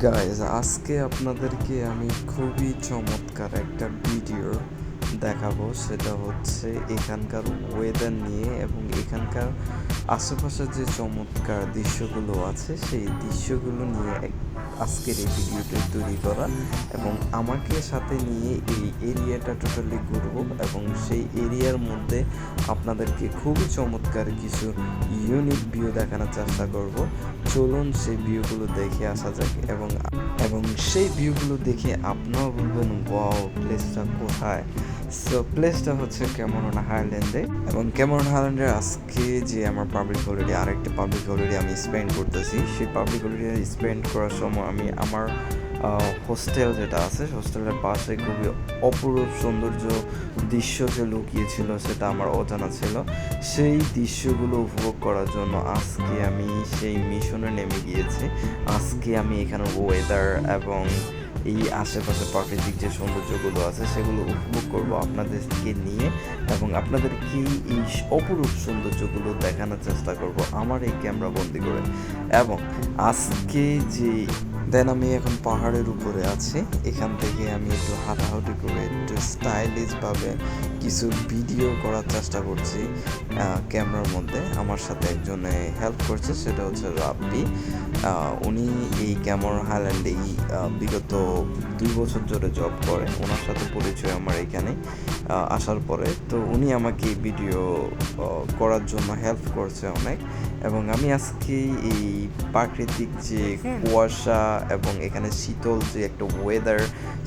Guys, আজকে আপনাদেরকে আমি খুবই চমৎকার একটা ভিডিও দেখাবো। সেটা হচ্ছে এখানকার ওয়েদার নিয়ে এবং এখানকার আশেপাশে যে চমৎকার দৃশ্যগুলো আছে সেই দৃশ্যগুলো নিয়ে আজকের এই ভিডিওটি তৈরি করা, এবং আমাকে সাথে নিয়ে এই এরিয়াটা টোটালি ঘুরবো এবং সেই এরিয়ার মধ্যে আপনাদেরকে খুবই চমৎকার কিছু ইউনিক ভিউ দেখানোর চেষ্টা করব। চলুন সেই ভিউগুলো দেখে আসা যাক এবং এবং সেই ভিউগুলো দেখে আপনারাও বলবেন ওয়াও, প্লেসটা কোথায়। সো প্লেসটা হচ্ছে ক্যামেরন হাইল্যান্ডে, এবং ক্যামেরন হাইল্যান্ডের আজকে যে আমার পাবলিক হলিডে, আরেকটা পাবলিক হলিডে আমি স্পেন্ড করতেছি। সেই পাবলিক হলিডে স্পেন্ড করার সময় আমি আমার হোস্টেল যেটা আছে, হোস্টেলের পাশে খুবই অপরূপ সৌন্দর্য দৃশ্য যে লুকিয়েছিল সেটা আমার অজানা ছিল। সেই দৃশ্যগুলো উপভোগ করার জন্য আজকে আমি সেই মিশনে নেমে গিয়েছি। আজকে আমি এখানে ওয়েদার এবং এই আশেপাশে প্রাকৃতিক যে সৌন্দর্যগুলো আছে সেগুলো উপভোগ করব আপনাদেরকে নিয়ে, এবং আপনাদেরকে এই অপরূপ সৌন্দর্যগুলো দেখানোর চেষ্টা করব আমার এই ক্যামেরা বন্দি করে। এবং আজকে যে আমি এখন পাহাড়ের উপরে আছি, এখান থেকে আমি একটু হাঁটাহাঁটি করে একটু স্টাইলিশভাবে কিছু ভিডিও করার চেষ্টা করছি ক্যামেরার মধ্যে। আমার সাথে একজনে হেল্প করছে, সেটা হচ্ছে রাব্বি। উনি এই ক্যামেরন হাইল্যান্ডেই বিগত 2 বছর ধরে জব করে। ওনার সাথে পরিচয় আমার এখানে আসার পরে। তো উনি আমাকে ভিডিও করার জন্য হেল্প করছে অনেক। এবং আমি আজকে এই প্রাকৃতিক যে কুয়াশা এবং এখানে শীতল যে একটা ওয়েদার,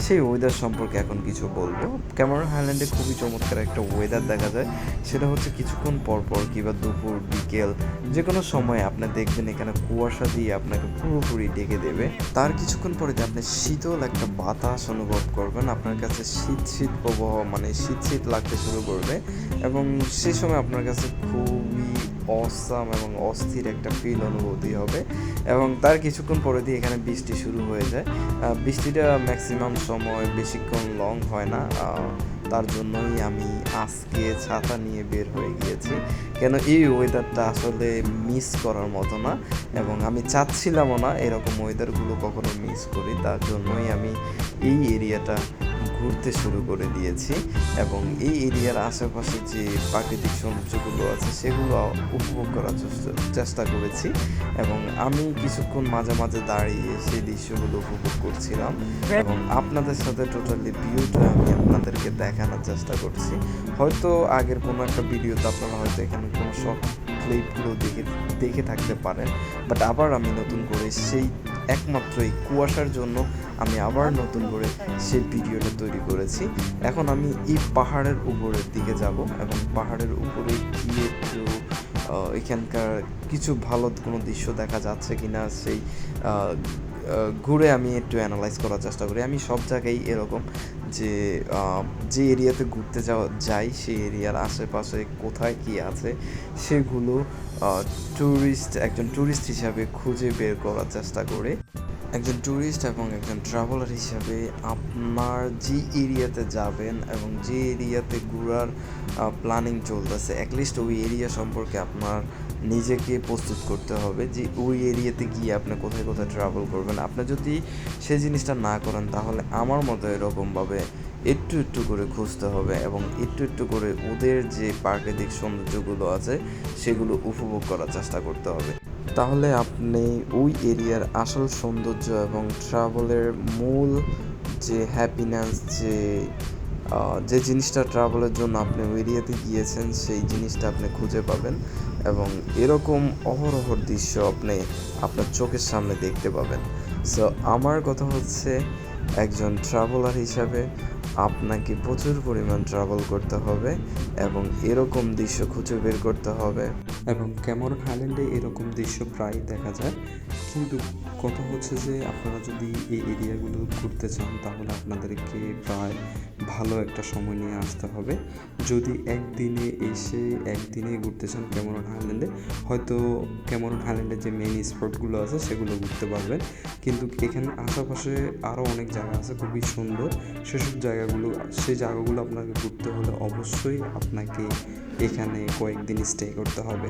সেই ওয়েদার সম্পর্কে এখন কিছু বলবো। ক্যামেরন হাইল্যান্ডে খুবই চমৎকার একটা ওয়েদার দেখা যায়। সেটা হচ্ছে কিছুক্ষণ পরপর কিংবা দুপুর বিকেল যে কোনো সময় আপনি দেখবেন এখানে কুয়াশা দিয়ে আপনাকে পুরোপুরি ঢেকে দেবে। তার কিছুক্ষণ পরে আপনি শীতল একটা বাতাস অনুভব করবেন, আপনার কাছে শীত শীত প্রবাহ, মানে শীত শীত লাগতে শুরু করবে, এবং সেই সময় আপনার কাছে খুবই অসাম এবং অস্থির একটা ফিল অনুভূতি হবে। এবং তার কিছুক্ষণ পরে দিয়ে এখানে বৃষ্টি শুরু হয়ে যায়। বৃষ্টিটা ম্যাক্সিমাম সময় বেশিক্ষণ লং হয় না, তার জন্যই আমি আজকে ছাতা নিয়ে বের হয়ে গিয়েছি। কেন, এই ওয়েদারটা আসলে মিস করার মতো না, এবং আমি চাচ্ছিলামও না এরকম ওয়েদারগুলো কখনো মিস করি। তার জন্যই আমি এই এরিয়াটা ঘুরতে শুরু করে দিয়েছি, এবং এই এরিয়ার আশেপাশে যে প্রাকৃতিক সৌন্দর্যগুলো আছে সেগুলো উপভোগ করার চেষ্টা করেছি। এবং আমি কিছুক্ষণ মাঝে মাঝে দাঁড়িয়ে সেই দৃশ্যগুলো উপভোগ করছিলাম, এবং আপনাদের সাথে টোটালি ভিউটা আমি আপনাদেরকে দেখানোর চেষ্টা করছি। হয়তো আগের কোনো একটা ভিডিওতে আপনারা হয়তো এখানে কোনো শর্ট ক্লিপগুলো দেখে থাকতে পারেন, বাট আবার আমি নতুন করে সেই একমাত্র এই কুয়াশার জন্য আমি আবার নতুন করে সেই ভিডিওটা তৈরি করেছি। এখন আমি এই পাহাড়ের উপরের দিকে যাব, এবং পাহাড়ের উপরে গিয়ে একটু এখানকার কিছু ভালো কোনো দৃশ্য দেখা যাচ্ছে কিনা সেই ঘুরে আমি একটু অ্যানালাইজ করার চেষ্টা করি। আমি সব জায়গায় এরকম যে এরিয়াতে ঘুরতে যাই সেই এরিয়ার আশেপাশে কোথায় কী আছে সেগুলো একজন ট্যুরিস্ট হিসাবে খুঁজে বের করার চেষ্টা করে। একজন ট্যুরিস্ট এবং একজন ট্রাভেলার হিসাবে আপনার যে এরিয়াতে যাবেন এবং যে এরিয়াতে ঘোরার প্ল্যানিং চলতেছে, অ্যাটলিস্ট ওই এরিয়া সম্পর্কে আপনার নিজেকে প্রস্তুত করতে হবে যে ওই এরিয়াতে গিয়ে আপনি কোথায় কোথায় ট্রাভেল করবেন। আপনি যদি সেই জিনিসটা না করেন তাহলে আমার মতো এরকমভাবে একটু একটু করে খুঁজতে হবে, এবং একটু একটু করে ওদের যে প্রাকৃতিক সৌন্দর্যগুলো আছে সেগুলো উপভোগ করার চেষ্টা করতে হবে। তাহলে আপনি ওই এরিয়ার আসল সৌন্দর্য এবং ট্রাভেলের মূল যে হ্যাপিনেস, যে জিনিসটা ট্রাভেলের জন্য আপনি ওই এরিয়াতে গিয়েছেন সেই জিনিসটা আপনি খুঁজে পাবেন, এবং এরকম অহরহ দৃশ্য আপনি আপনার চোখের সামনে দেখতে পাবেন। সো আমার কথা হচ্ছে, একজন ট্রাভেলার হিসাবে আপনাকে প্রচুর পরিমাণ ট্রাভেল করতে হবে এবং এরকম দৃশ্য খুঁজে বের করতে হবে। এবং ক্যামেরন হাইল্যান্ডে এরকম দৃশ্য প্রায় দেখা যায়, কিন্তু কথা হচ্ছে যে আপনারা যদি এই এরিয়াগুলো ঘুরতে চান তাহলে আপনাদেরকে প্রায় ভালো একটা সময় নিয়ে আসতে হবে। যদি একদিনে ঘুরতে চান ক্যামেরন হাইল্যান্ডে, হয়তো ক্যামেরন হাইল্যান্ডের যে মেইন স্পটগুলো আছে সেগুলো ঘুরতে পারবেন, কিন্তু এখানে আশেপাশে আরও অনেক জায়গা আছে খুবই সুন্দর। সেই জায়গাগুলো আপনাকে ঘুরতে হলে অবশ্যই আপনাকে এখানে কয়েকদিন স্টে করতে হবে।